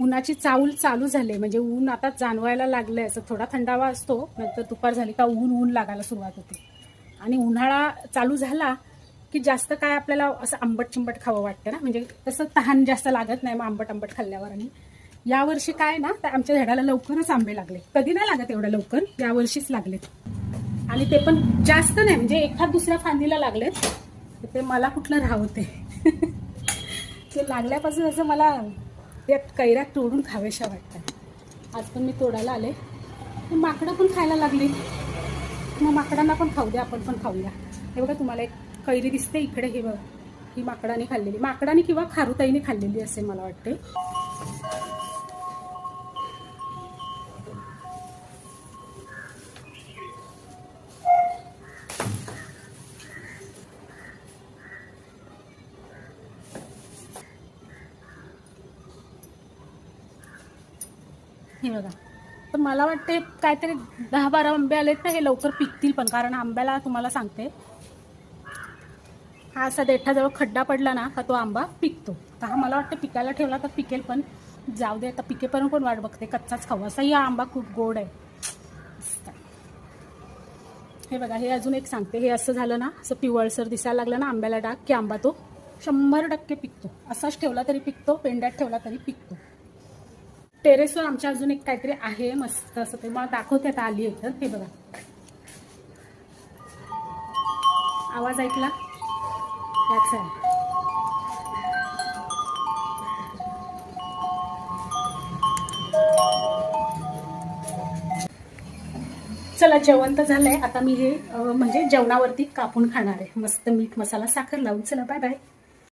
उन्हाची चाहूल चालू झाली, म्हणजे ऊन आता जाणवायला लागलंय. असं थोडा थंडावा असतो, नंतर दुपार झाली का ऊन लागायला सुरुवात होते. आणि उन्हाळा चालू झाला की जास्त काय आपल्याला असं आंबट चिंबट खावं वाटतं ना, म्हणजे तसं तहान जास्त लागत नाही मग आंबट खाल्ल्यावर. आणि यावर्षी काय ना, तर आमच्या झाडाला लवकरच आंबे लागले. कधी नाही लागत एवढ्या लवकर, यावर्षीच लागलेत. आणि ते पण जास्त नाही, म्हणजे एखाद दुसऱ्या फांदीला लागलेत. ते मला कुठलं राहते ते लागल्यापासून असं मला त्यात कैऱ्या तोडून खावेशा वाटतात. आज पण मी तोडायला आले. माकडं पण खायला लागली, मग माकडांना पण खाऊ द्या, आपण पण खाऊया. हे बघा, तुम्हाला एक कैरी दिसते इकडे, हे बघा, ही माकडाने खाल्लेली, माकडाने किंवा खारुताईने खाल्लेली असे मला वाटते. हे बघा, तर मला वाटते काहीतरी 10-12 आंबे आलेत ना, हे लवकर पिकतील पण. कारण आंब्याला तुम्हाला सांगते, हा असा देठाजवळ खड्डा पडला ना का तो आंबा पिकतो. तर हा मला वाटतं पिकायला ठेवला तर पिकेल, पण जाऊ दे आता, पिकेपर्यंत कोण वाट बघते, कच्चाच खाऊ. असाही हा आंबा खूप गोड आहे. हे बघा, हे अजून एक सांगते, हे असं झालं ना, असं पिवळसर दिसायला लागलं ना आंब्याला डाग, की आंबा तो 100% पिकतो. असाच ठेवला तरी पिकतो, पेंड्यात ठेवला तरी पिकतो. टेरेसवर आमच्या अजून एक काहीतरी आहे मस्त असं, ते मला दाखवते आता, आली आहे तर. हे बघा, आवाज ऐकला, त्याच आहे. चला, जेवण तर झालंय. आता मी हे म्हणजे जेवणावरती कापून खाणार आहे, मस्त मीठ मसाला साखर लावून. चला, बाय बाय.